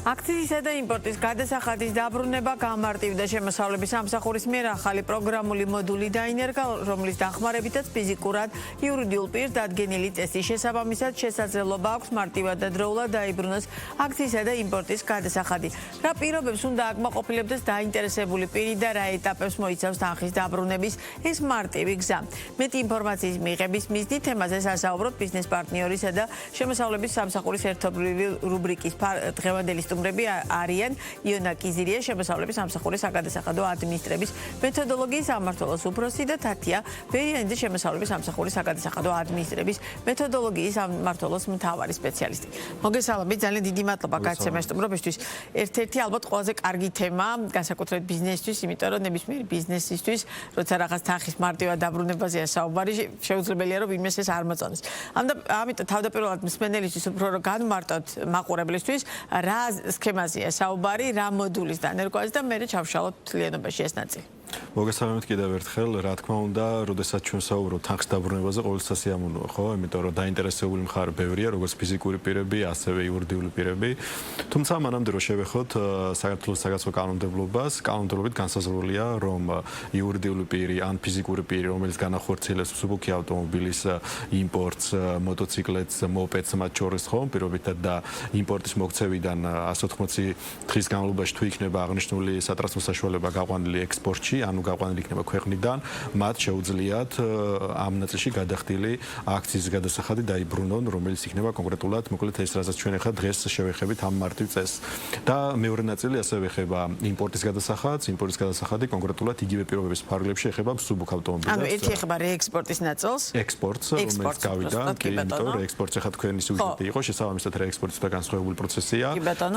აქციზისა და იმპორტის გადასახადის დაბრუნება გამარტივდა შემოსავლების სამსახურის მიერ ახალი პროგრამული მოდული დაინერგა, რომლის დახმარებითაც ფიზიკურად იურიდიულ პირს დადგენილი წესის შესაბამისად შესაძლებლობა აქვს მარტივად და დროულად დაიბრუნოს აქციზისა და იმპორტის გადასახადი. Რა პირობებს უნდა აკმაყოფილებდეს დაინტერესებული პირი და რა ეტაპებს მოიცავს თანხის დაბრუნების ეს მარტივი გზა. მეტი ინფორმაციის მიღების მიზნით თემაზე სასაუბროთ ბიზნეს პარტნიორისა და შემოსავლების სამსახურის ერთობლივი რუბრიკის დღევანდელი სტუმრები არიან იონა კიზირია, შემოსავლების სამსახურის საგადასახადო ადმინისტრების მეთოდოლოგიის სამმართველოს უფროსი და თათია ბერიანიძე, შემოსავლების სამსახურის საგადასახადო ადმინისტრების მეთოდოლოგიის სამმართველოს მთავარი სპეციალისტი. მოგესალმებით, ძალიან დიდი მადლობა გაცემას სტუმრობისთვის. ერთ-ერთი ალბათ ყველაზე კარგი თემა, განსაკუთრებით ბიზნესისთვის, იმიტომ რომ ნებისმიერი ბიზნესისთვის, როცა რაღაც თანხის მარტივად დაბრუნებაზეა საუბარი, შეუძლებელია რომ იმეს ეს არ მოწონეს. ამიტომ თავდაპირველად მსმენელისთვის უფრო რომ განმარტოთ მაყურებლისთვის, რა სქემაზეა საუბარი, რა მოდულის დანერგვაზე და მე ჩავშალოთ თლიანობაში ეს ნაწილი. მოგესალმებით კიდევ ერთხელ, რა თქმა უნდა, როდესაც ჩვენ საუბრობთ თანხის დაბრუნებაზე, ყოველთვის სიამოვნოა, ხო? იმიტომ რომ დაინტერესებული მხარე ბევრია, როგორც ფიზიკური პირები, ასევე იურიდიული პირები. თუმცა მანამდე რომ შევეხოთ საქართველოს საგაცნო კანონმდებლობას, კანონმდებლობით განსაზღვრულია, რომ იურიდიული პირი ან ფიზიკური პირი, რომელიც განახორციელებს მსუბუქი ავტომობილის იმპორტს, მოტოციკლეთს, მოპედს მათ შორის, ხო, პირობითად და იმპორტის მოქცევიდან 180 დღის განმავლობაში თუ იქნება აღნიშნული სატრანსპორტო საშუალება გაყვანილი ექსპორტში, ანუ გაყვანილი იქნება ქვეყნიდან, მათ შეუძლიათ ამ ნაწილში გადახდილი აქციზის გადასახადი დაიბრუნონ, რომელიც იქნება კონკრეტულად, მოკლედ ეს რასაც ჩვენ ახლა დღეს შევეხებით ამ მარტივ წესს. და მეორე ნაწილი ასევე ეხება იმპორტის გადასახადს, იმპორტის გადასახადი კონკრეტულად იგივე პირობების ფარგლებში ეხება მსუბუქ ავტომობილებს. ანუ ერთი ეხება რეექსპორტის ნაწილს, ექსპორტს, რომელიც გავიდა, იმიტომ რომ ექსპორტი ახლა თქვენი სიუჟეტი იყო, შესაბამისად რეექსპორტის და განსხვავებული პროცესია.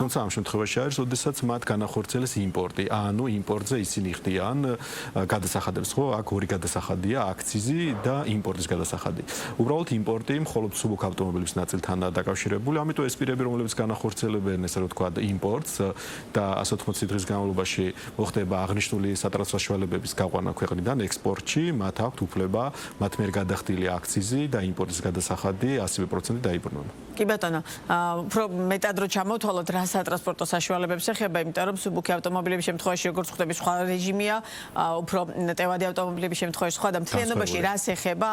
თუმცა ამ შემთხვევაში არის, როდესაც მათ განახორციელეს იმპორტი, ანუ იმპორტზე ისინი ხდიან გადასახადებს, ხო? აქ ორი გადასახადია, აქციზი და იმპორტის გადასახადი. უბრალოდ იმპორტი მხოლოდ მსუბუქ ავტომობილების ნაწილთანაა დაკავშირებული, ამიტომ ეს პირები, რომლებიც განახორციელებენ, ესე რომ ვთქვა, იმპორტს და 180 დღის განმავლობაში მოხდება აღნიშნული სატრანსპორტო საშუალებების გაყვანა ქვეყნიდან ექსპორტში, მათ აქვთ უფლება მათ მიერ გადახდილი აქციზი და იმპორტის გადასახადი 100% დაიბრუნონ. კი ბატონო, უფრო მეტად რო ჩამოვთვალოთ რა სატრანსპორტო საშუალებებს ეხება, იმიტომ რომ მსუბუქი ავტომობილების შემთხვევაში როგორც ხვდები სხვა რეჟიმია, უფრო ტევადი ავტომობილების შემთხვევაში სხვა და მთლიანობაში რას ეხება,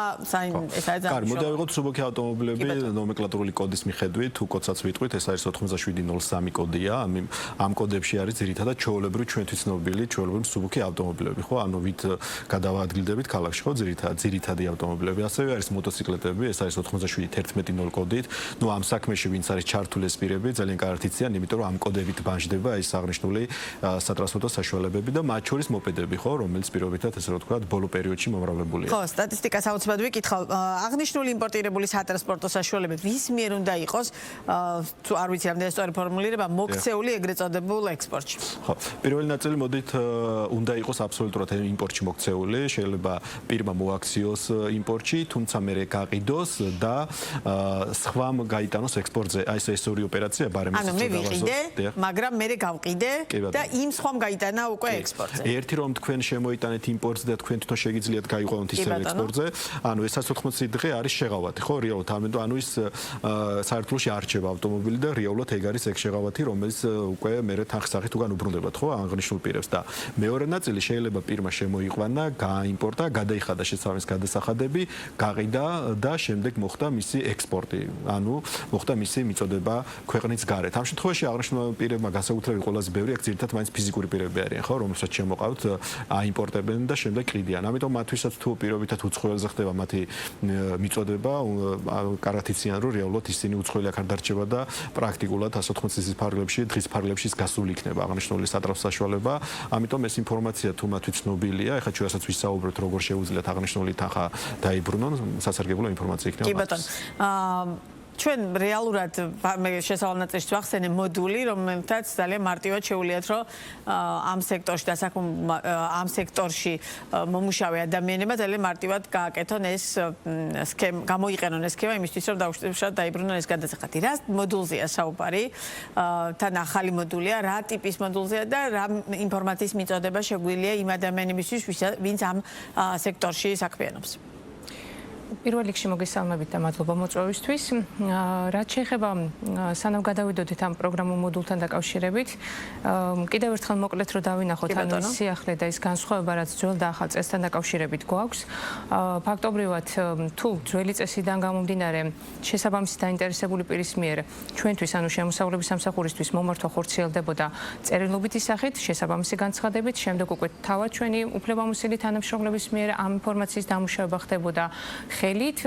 ეს არის ძალიან კარგი, მოდავიღოთ მსუბუქი ავტომობილები ნომენკლატურული კოდის მიხედვით, თუ კოდსაც ვიტყვით, ეს არის 8703 კოდია, ამ კოდებში არის ძირითადად ჩვეულებრივი ჩვენთვის ცნობილი, ჩვეულებრივი მსუბუქი ავტომობილები, ხო? ანუ ვით გადავაადგილდებით ქალაქში, ხო? ძირითადი ავტომობილები, ასევე არის მოტოციკლეტები, ეს არის 8711 კოდით. ნუ ამ საქმეში ვინც არის ჩართული ეს პირები, ძალიან კარგად იციან, იმიტომ რომ ამ კოდებით ბანჯდება ეს აღნიშნული სატრანსპორტო საშუალებები და მათ შორის მოპედები, ხო, რომელიც პირობითად ესე რომ ვთქვათ, ბოლო პერიოდში მომრავლებულია. ხო, სტატისტიკას აუცილებლად ვიკითხავ. აღნიშნული იმპორტირებული სატრანსპორტო საშუალებები ვის მიერ უნდა იყოს, თუ არ ვიცი რამდენი სწორი ფორმულირება, მოქცეული ეგრეთ წოდებულ ექსპორტში. ხო, პირველი ნაწილი მოდით უნდა იყოს აბსოლუტურად იმპორტში მოქცეული, შეიძლება პირმა მოაქციოს იმპორტში, თუმცა მერე გაყიდოს და სხვამ გაიტანოს ექსპორტზე. აი ეს ორი ოპერაცია ბარემის ანუ მე ვიყიდე, მაგრამ მერე გავყიდე და იმ სხვამ გაიტანა უკვე ექსპორტზე. ერთი რომ თქვენ შემოიტანეთ იმპორტს და თქვენ თვითონ შეგიძლიათ გაიყვანოთ ისე ექსპორტზე, ანუ ეს 180 დღე არის შეღავათი, ხო, რეალურად. ანუ ის საერთაშორისო არჩევა ავტომობილი და რეალურად ეგ არის ეგ შეღავათი, რომელიც უკვე მერე თანხის სახით უგან უბრუნდებათ, ხო, აღნიშნულ პირებს და მეორე ნაწილი შეიძლება პირმა შემოიყვანა, გააიმპორტა, გადაიხადა შესაბამის გადასახადები, გაყიდა და შემდეგ მოხდა მისი ექსპორტი. ანუ მოხდა მისი მიწოდება ქვეყნის გარეთ. ამ შემთხვევაში აღნიშნულ პირებმა განსაკუთრებით ყველაზე ბევრი აქ ძირითადად მაინც ფიზიკური პირები არიან, ხო, რომელსაც შემოყავთ აიმპორტებენ და შემდეგ ყიდიან. ამიტომ მათთვისაც თუ პირობითად უცხოელზე ხდება მათი მიწოდება, კარგად იციან, რომ რეალურად ისინი უცხოელი აქ არ დარჩება და პრაქტიკულად 180 დღის ფარგლებში გასული იქნება აღნიშნული სატრანსპორტო საშუალება. ამიტომ ეს ინფორმაცია თუ მათთვის ცნობილია, ეხლა ჩვენსაც ვისაუბროთ, როგორ შეუძლიათ აღნიშნული თანხა დაიბრუნონ, სასარგებლო ინფორმაცია იქნება. კი ბატონო. ჩვენ რეალურად მე შესავალ ნაწილში ვახსენე მოდული, რომელთაც ძალიან მარტივად შეუძლიათ, რომ ამ სექტორში მომუშავე ადამიანებმა ძალიან მარტივად გააკეთონ ეს სქემა, გამოიყენონ ეს სქემა იმისთვის, რომ დაუშვათ დაიბრუნონ ეს გადასახადი. რა მოდულზეა საუბარი? თან ახალი მოდულია, რა ტიპის მოდულზეა და რა ინფორმაციის მიწოდება შეგვიძლია იმ ადამიანებისთვის, ვინც ამ სექტორში საქმიანობს? პირველ რიგში მოგესალმებით და მადლობა მოწვევისთვის. რაც შეეხება სანამ გადავიდოდით ამ პროგრამულ მოდულთან დაკავშირებით, კიდევ ერთხელ მოკლედ რომ დავინახოთ ანუ სიახლე და ის განსხვავება, რაც ძველ და ახალ წესთან დაკავშირებით გვაქვს. ფაქტობრივად თუ ძველი წესიდან გამომდინარე შესაბამისი დაინტერესებული პირის მიერ ჩვენთვის ანუ შემოსავლების სამსახურისთვის მომართვა ხორციელდებოდა წერილობითი სახით, შესაბამისი განცხადებით, შემდეგ უკვე თავად ჩვენი უფლებამოსილი თანამშრომლების მიერ ამ ინფორმაციის დამუშავება ხდებოდა ხელით,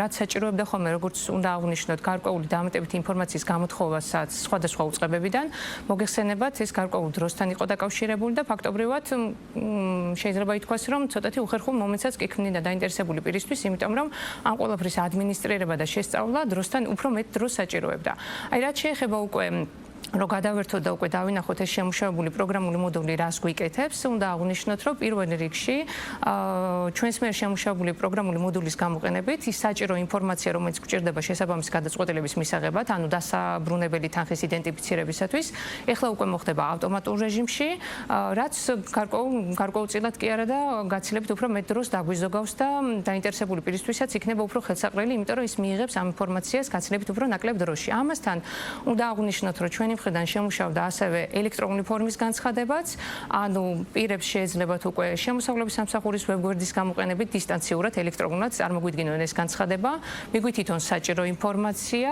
რაც საჭიროებდა ხოლმე, როგორც უნდა აღვნიშნოთ, გარკვეული დამატებითი ინფორმაციის გამოთხოვასაც სხვადასხვა უწყებებიდან. მოგეხსენებათ, ეს გარკვეულ დროსთან იყო დაკავშირებული და ფაქტობრივად შეიძლება ითქვას, რომ ცოტათი უხერხულ მომენტსაც კი ქმნიდა დაინტერესებული პირისთვის, იმიტომ რომ ამ ყველაფრის ადმინისტრირება და შესწავლა დროსთან უფრო მეტ დროს საჭიროებდა. აი, რაც შეეხება უკვე რომ გადავერთოთ და უკვე დავინახოთ ეს შემუშავებული პროგრამული მოდული რას გვიკეთებს, უნდა აღვნიშნოთ, რომ პირველ რიგში ჩვენს მიერ შემუშავებული პროგრამული მოდულის გამოყენებით ის საჭირო ინფორმაცია, რომელიც გვჭირდება შესაბამისი გადაწყვეტილების მისაღებად, ანუ დასაბრუნებელი თანხის იდენტიფიცირებისათვის, ეხლა უკვე მოხდება ავტომატურ რეჟიმში, რაც გარკვეულწილად კი არა და გაცილებით უფრო მეტ დროს დაგვიზოგავს და დაინტერესებული პირისთვისაც იქნება უფრო ხელსაყრელი, იმიტომ რომ ის მიიღებს ამ ინფორმაციას გაცილებით უფრო ნაკლებ დროში. ამასთან უნდა აღვნიშნოთ, რომ ჩვენი მხრიდან შემუშავდა ასევე ელექტრონული ფორმის განცხადებაც, ანუ პირებს შეეძლებათ უკვე შემოსავლების სამსახურის ვებგვერდის გამოყენებით დისტანციურად ელექტრონულად წარმოგვიდგინონ ეს განცხადება, მიგვითითონ საჭირო ინფორმაცია,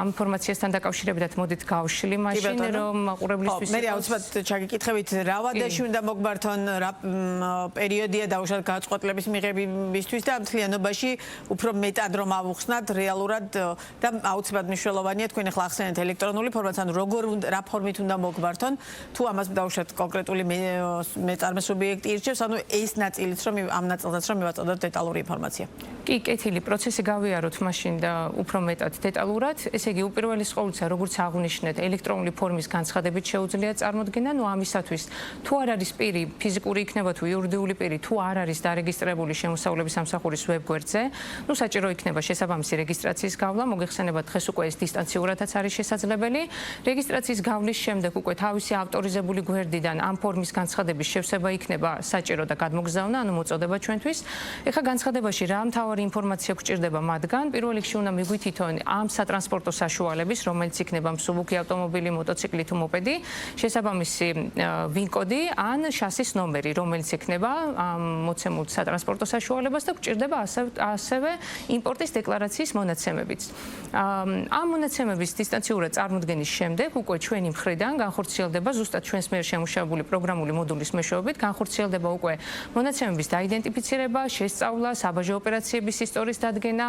ამ ინფორმაციასთან დაკავშირებითაც მოდით გავშლი მაშინ, რომ მაყურებლისთვის მე აუცილებლად ჩაგიკითხებით რა ვადაში უნდა მოგმართონ, რა პერიოდია დაუშვათ გადაწყვეტილების მიღებისთვის და მთლიანობაში უფრო მეტად რომ ავუხსნათ რეალურად და აუცილებლად მნიშვნელოვანია თქვენ ახლა ახსენეთ ელექტრონული ფორმაც, ანუ რა ფორმით უნდა მოგმართონ, თუ ამას დავუშვათ კონკრეტული მეწარმე სუბიექტი ირჩევს, ანუ ეს ნაწილიც რომ ამ ნაწილსაც რომ მივაწოდოთ დეტალური ინფორმაცია. კი, კეთილი პროცესი გავიაროთ მაშინ და უფრო მეტად დეტალურად. ესე იგი, უპირველეს ყოვლისა, როგორც აღვნიშნეთ, ელექტრონული ფორმის განცხადებით შეუძლია წარმოდგენა, ნუ ამისათვის თუ არ არის პირი, ფიზიკური იქნება თუ იურიდიული პირი, თუ არ არის დარეგისტრირებული შემოსავლების სამსახურის ვებგვერდზე, ნუ საჭირო იქნება შესაბამისი რეგისტრაციის გავლა, მოგეხსენებათ, დღეს უკვე ეს დისტანციურადაც არის შესაძლებელი. რეგისტრაციის გავლის შემდეგ უკვე თავისი ავტორიზებული გვერდიდან ამ ფორმის განცხადების შევსება იქნება საჭირო და გადმოგზავნა, ანუ მოწოდება ჩვენთვის. ეხლა განცხადებაში რა მთავარი ინფორმაცია გვჭირდება მათგან? პირველ რიგში უნდა მიგვითითონ ამ სატრანსპორტო საშუალების, რომელიც იქნება მსუბუქი ავტომობილი, მოტოციკლი თუ მოპედი, შესაბამისი ვინ კოდი ან შასის ნომერი, რომელიც იქნება ამ მოცემულ სატრანსპორტო საშუალებას და გვჭირდება ასევე იმპორტის დეკლარაციის მონაცემებიც. ამ მონაცემების დისტანციურად წარმოდგენის შემდეგ უკვე ჩვენი მხრიდან განხორციელდება ზუსტად ჩვენს მიერ შემუშავებული პროგრამული მოდულის მეშვეობით განხორციელდება უკვე მონაცემების დაიდენტიფიცირება, შესწავლა, საბაჟო ოპერაციების ისტორიის დადგენა,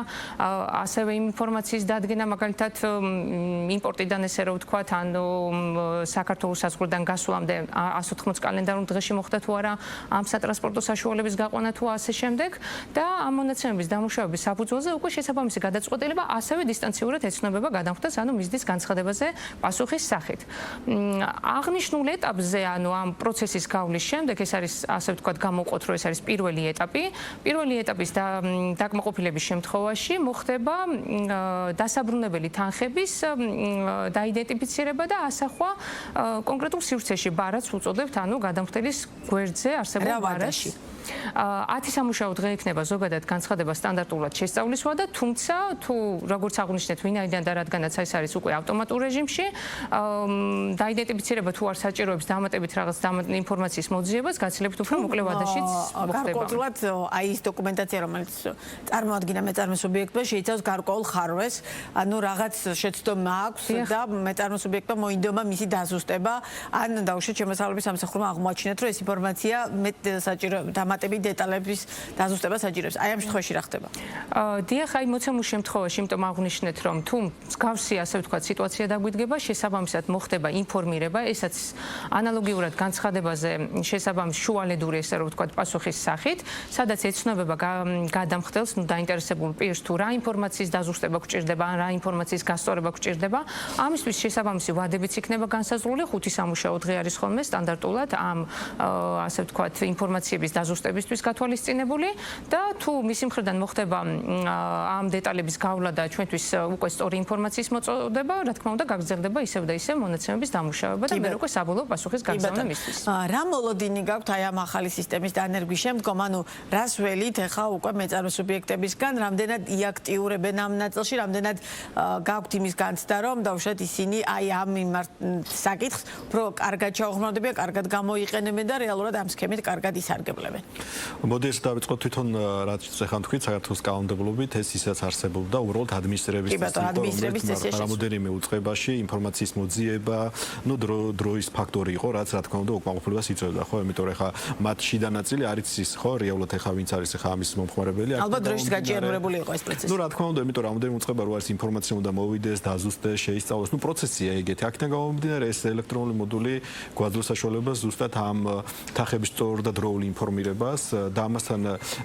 ასევე იმ ინფორმაციის დადგენა, მაგალითად იმპორტიდან ესე რომ ვთქვათ, ანუ საქართველოს საზღვრიდან გასვლამდე 180 კალენდარულ დღეში მოხდა თუ არა ამ სატრანსპორტო საშუალების გაყვანა თუ ასე შემდეგ და ამ მონაცემების დამუშავების საფუძველზე უკვე შესაბამისი გადაწყვეტილება ასევე დისტანციურად ეცნობება გადამხდას, ანუ მისდის განცხადებაზე პასუხის სახით. აღნიშნულ ეტაპზე, ანუ ამ პროცესის გავლის შემდეგ, ეს არის ასე ვთქვათ გამოვყოთ, რომ ეს არის პირველი ეტაპი. პირველი ეტაპის დაკმაყოფილების შემთხვევაში მოხდება დასაბრუნებელი თანხების დაიდენტიფიცირება და ასახვა კონკრეტულ სივრცეში, ბარაც უწოდებთ, ანუ გადამხდელის გვერდზე არსებულ ბარაში. 10 სამუშაო დღე იქნება ზოგადად განცხადება სტანდარტულად შესწავლისვა და თუმცა თუ როგორც აღნიშნეთ ვინაიდან და რადგანაც ეს არის უკვე ავტომატურ რეჟიმში დაიდენტიფიცირება თუ არ საჭიროებს დამატებით რაღაც ინფორმაციის მოძიებას გაცილებით უფრო მოკლე ვადაშიც მოხდება. გარკვეულად აი ეს დოკუმენტაცია რომელიც წარმოადგინა მეწარმე სუბიექტმა შეიცავს გარკვეულ ხარვეს, ანუ რაღაც შეცდომა აქვს და მეწარმე სუბიექტმა მოინდომა მისი დაზუსტება, ან დაუშვათ შემოსავლების სამსახურმა აღმოაჩინეთ, რომ ეს ინფორმაცია მეტ საჭირო დამატებით დეტალების დაზუსტება საჭიროებს. აი ამ შემთხვევაში რა ხდება? დიახ, აი მოცემულ შემთხვევაში, იმიტომ აღვნიშნეთ, რომ თუ მსგავსი ასე ვთქვათ სიტუაცია დაგვიდგება, შესაბამისად მოხდება ინფორმირება, ესაც ანალოგიურად განცხადებაზე შესაბამის შუალედური ესე რომ ვთქვათ პასუხის სახით, სადაც ეცნობება გადამხდელს, ნუ დაინტერესებულ პირს თუ რა ინფორმაციის დაზუსტება გვჭირდება, ან რა ინფორმაციის გასწორება გვჭირდება. ამისთვის შესაბამისი ვადებიც იქნება განსაზღვრული, 5 სამუშაო დღე არის ხოლმე სტანდარტულად ამ ასე ვთქვათ ინფორმაციების დაზუსტება პროდუქტებისთვის გათვალისწინებული და თუ მისი მხრიდან მოხდება ამ დეტალების გავლა და ჩვენთვის უკვე სწორი ინფორმაციის მოწოდება, რა თქმა უნდა, გაგრძელდება ისევ და ისევ მონაცემების დამუშავება და მე უკვე საბოლოო პასუხის გაგზავნა მისთვის. რა მოლოდინი გაქვთ აი ამ ახალი სისტემის დანერგვის შემდგომ, ანუ რას ველით ახლა უკვე მეწარმე სუბიექტებისგან, რამდენად იაქტიურებენ ამ ნაწილში, რამდენად გაქვთ იმის განცდა, რომ დაუშვათ ისინი აი ამ საკითხს უფრო კარგად ჩაუღრმავდებიან, კარგად გამოიყენებენ და რეალურად ამ სქემით კარგად ისარგებლებენ. მოდი ეს დავიწყოთ თვითონ რაც ეხლა თქვით საქართველოს კანონმდებლობით ეს ისაც არსებობდა უბრალოდ ადმინისტრების წესია. რამოდენიმე უწყებაში ინფორმაციის მოძიება, დროის ფაქტორი იყო, რაც რა თქმა უნდა უკმაყოფილებას იწვევდა, ხო? იმიტომ რომ ეხლა მათ შიდა ნაწილი არის ის, ხო, რეალურად ეხლა ვინც არის ეხლა ამის მომხმარებელი, ალბათ დროშის გაჭიანურებული იყო ეს პროცესი. რა თქმა უნდა, იმიტომ რომ რამოდენიმე უწყება რო არის ინფორმაცია უნდა მოვიდეს, დაზუსტდეს, შეისწავლოს, პროცესია ეგეთი. აქედან გამომდინარე ეს ელექტრონული მოდული გვაძლევს საშუალებას ზუსტად ამ თანხების სწორ და დროულ ინფორმირებას და ამასთან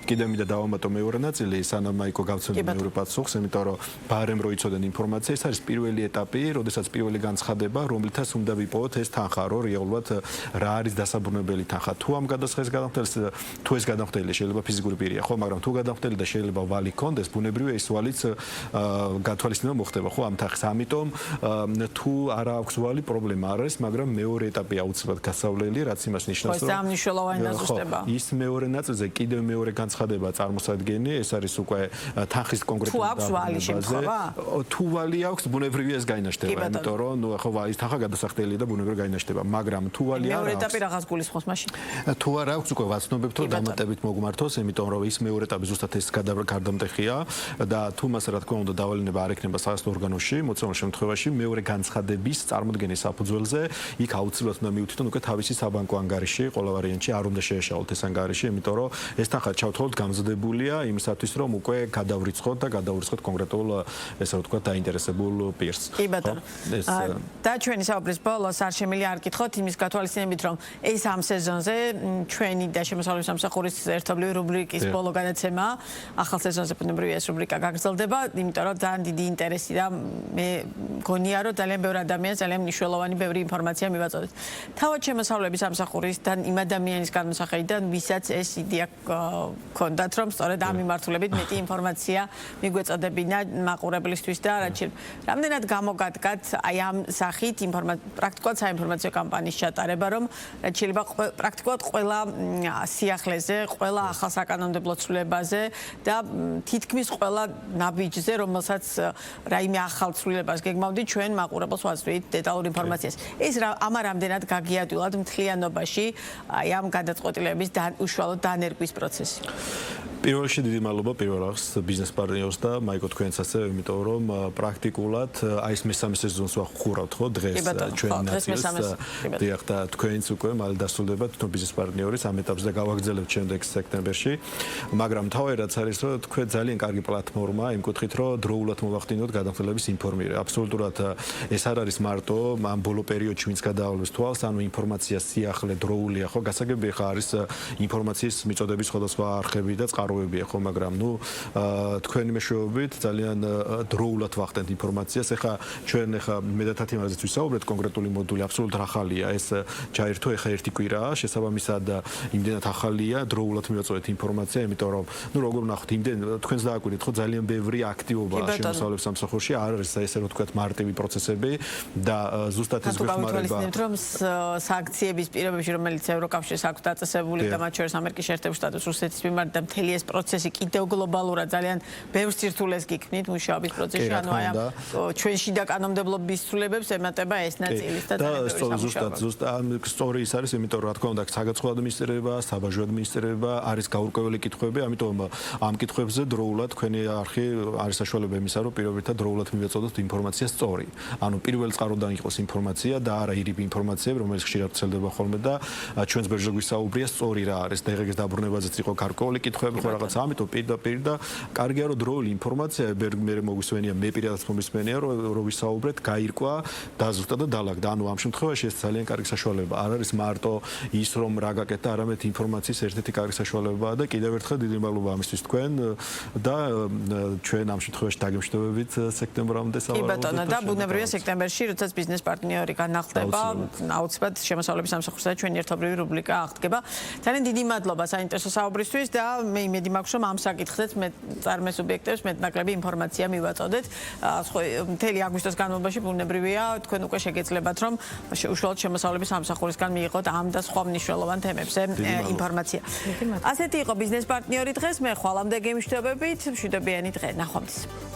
კიდევ მინდა დავამატო მეორე ნაწილი, სანამ მაიკო გავცემ მეორე პასუხს, იმიტომ რომ ბარემ რო იცოდენ ინფორმაცია, ეს არის პირველი ეტაპი, როდესაც პირველი განცხადება, რომლითაც უნდა ვიპოვოთ ეს თანხა, რომ რეალურად რა არის დასაბრუნებელი თანხა. თუ ამ გადასხეს გადამხდელს, თუ ეს გადამხდელი შეიძლება ფიზიკური პირია, ხო, მაგრამ თუ გადამხდელი და შეიძლება ვალი კონდეს, ბუნებრივია ეს ვალიც გათვალისწინება მოხდება, ხო, ამ თანხის. ამიტომ თუ არა აქვს ვალი, პრობლემა არ არის, მაგრამ მეორე ეტაპი აუცილებლად გასავლელი, რაც იმას ნიშნავს, რომ ამ მნიშვნელოვანი დაზუსტება. ის მეორე ნაწილზე კიდევ მეორე განცხადება წარმოსადგენი, ეს არის უკვე თანხის კონკრეტული თუ აქვს ვალი შემთხვევა? თუ ვალი აქვს, ბუნებრივია ეს გაინაშთება, იმიტომ რომ ნუ ახლა ვალის თანხა გადასახდელია და ბუნებრივია გაინაშთება, მაგრამ თუ ვალი არ აქვს. მეორე ეტაპი რაღაც გულისხმობს მაშინ? თუ არ აქვს, უკვე ვაცნობებთ, რომ დამატებით მოგმართოს, იმიტომ რომ ის მეორე ეტაპი ზუსტად ეს გარდამტეხია და თუ მას რა თქმა უნდა დავალენება არ ექნება საერთო ორგანოში, მოცემულ შემთხვევაში მეორე განცხადების წარმოქმნის საფუძველზე, იქ აუცილებლად უნდა მივთითონ უკვე თავისი საბანკო ანგარიში, ყველა ვარიანტში არ უნდა შეეშალოთ ეს ანგარიში, იმიტომ რომ ეს თანხა ჩავთვალოთ გამზადებულია იმისათვის, რომ უკვე გადავრიცხოთ და გადავრიცხოთ კონკრეტულ ესე რომ თქვა დაინტერესებულ პირს. კი ბატონო. და ჩვენი საუბრის ბოლოს არ შემიძლია არ გითხოთ იმის გათვალისწინებით, რომ ეს ამ სეზონზე ჩვენი და შემოსავლების სამსახურის ერთობლივი რუბრიკის ბოლო გადაცემა, ახალ სეზონზე ბუნებრივია ეს რუბრიკა გაგრძელდება, იმიტომ რომ ძალიან დიდი ინტერესი და მე მგონია, რომ ძალიან ბევრი ადამიანს ძალიან მნიშვნელოვანი ბევრი ინფორმაცია მივაწოდეთ. თავად შემოსავლების სამსახურისთან იმ ადამიანის განმსახედიდან, ვისაც ეს იდეა ჰქონდათ, რომ სწორედ ამ მიმართულებით მეტი ინფორმაცია მიგვეწოდებინა მაყურებლისთვის და რაც შეიძლება. რამდენად გამოგადგათ აი ამ სახით პრაქტიკულად საინფორმაციო კამპანიის ჩატარება, რომ რაც შეიძლება პრაქტიკულად ყველა სიახლეზე, ყველა ახალ საკანონმდებლო ცვლილებაზე და თითქმის ყველა ნაბიჯზე, რომელსაც რაიმე ახალ ცვლილებას გეგმავდით, ჩვენ მაყურებელს ვაწვდით დეტალურ ინფორმაციას. ეს ამა რამდენად გაგიადვილად მთლიანობაში აი ამ გადაწყვეტილების უშუალოდ დანერგვის პროცესი. პირველ რიგში დიდი მადლობა პირველ რიგს ბიზნეს პარტნიორს და მაიკო თქვენს ასევე, იმიტომ რომ პრაქტიკულად აი ეს მესამე სეზონს ვახურავთ, ხო, დღეს ჩვენ ნაწილს დიახ და თქვენც უკვე მალე დასრულდება თვითონ ბიზნეს პარტნიორის ამ ეტაპზე გავაგრძელებთ შემდეგ სექტემბერში, მაგრამ თავი რაც არის, რომ თქვენ ძალიან კარგი პლატფორმა იმ კუთხით, რომ დროულად მოვახდინოთ გადამხდელების ინფორმირება. აბსოლუტურად ეს არ არის მარტო ამ ბოლო პერიოდში ვინც გადაავლებს თვალს, ანუ ინფორმაცია სიახლე დროულია, ხო, გასაგებია ხა არის ინფორმაციის მიწოდების სხვადასხვა არხები და წყაროებია, ხო, მაგრამ ნუ თქვენი მეშვეობით ძალიან დროულად ვახდენთ ინფორმაციას. ეხა ჩვენ ეხა მე და თათი მაგაზეც ვისაუბრეთ, კონკრეტული მოდული აბსოლუტურად ახალია, ეს ჩაერთო ეხა ერთი კვირაა, შესაბამისად იმდენად ახალია, დროულად მივაწოდეთ ინფორმაცია, იმიტომ რომ ნუ როგორ ვნახოთ, იმდენ თქვენს დააკვირდით, ხო, ძალიან ბევრი აქტივობა შემოსავლების სამსახურში, არ არის ესე რომ თქვათ მარტივი პროცესები და ზუსტად ეს გვეხმარება. რომ სააქციების პირობებში, რომელიც ევროკავშირის აქვს დაწესებული და მათ შორის ამერიკის შეერთებული შტატების რუსეთის მიმართ და მთელი ეს პროცესი კიდევ გლობალურად ძალიან ბევრ სირთულეს გიქმნით მუშაობის პროცესში, ანუ აი ამ ჩვენ შიდა კანონმდებლობის ცვლილებებს ემატება ეს ნაწილიც და ზუსტად სწორი ის არის, იმიტომ რომ რა თქმა უნდა საგაცხო ადმინისტრირება, საბაჟო ადმინისტრირება არის გაურკვეველი კითხვები, ამიტომ ამ კითხვებზე დროულად თქვენი არხი არის საშუალება იმისა, რომ პირობითად დროულად მივაწოდოთ ინფორმაცია სწორი. ანუ პირველ წყაროდან იყოს ინფორმაცია და არა ირიბი ინფორმაცია, რომელიც ხშირად ვრცელდება ხოლმე და ჩვენს ბერძნულ გვისაუბრია სწორი რა არის. დღეს დაბრუნებაზეც იყო გარკვეული კითხვები, ხო, რაღაც ამიტომ პირდაპირ და კარგია რომ დროული ინფორმაცია მე მოგვისმენია მე პირადად მომისმენია რომ ვისაუბრეთ გაირკვა დაზუსტა და დალაგდა ანუ ამ შემთხვევაში ეს ძალიან კარგი საშუალება არ არის მარტო ის რომ რა გაკეთდა არამედ ინფორმაციის ერთ-ერთი კარგი საშუალებაა და კიდევ ერთხელ დიდი მადლობა ამისთვის თქვენ და ჩვენ ამ შემთხვევაში დაგემშვიდობებით სექტემბრამდე კი ბატონო და ბუნებრივია სექტემბერში როდესაც ბიზნეს პარტნიორი განახლდება აუცილებლად შემოსავლების სამსახურსა და ჩვენი ერთობლივი რუბრიკა აღდგება ძალიან დიდი მადლობა საინტერესო საუბრისთვის და მე იმედი მაქვს რომ ამ საკითხზეც მე წარმე სუბიექტებს მეტნაკლები ინფორმაცია მივაწოდეთ მთელი აგვისტოს განმავლობაში ბუნებრივია თქვენ უკვე შეგეძლებათ რომ უშუალოდ შემოსავლების სამსახურისგან მიიღოთ ამ და სხვა მნიშვნელოვან თემებზე ინფორმაცია ასეთი იყო ბიზნეს პარტნიორი დღეს მე ხვალამდე გემშვიდობებით მშვიდობიანი დღე ნახვამდის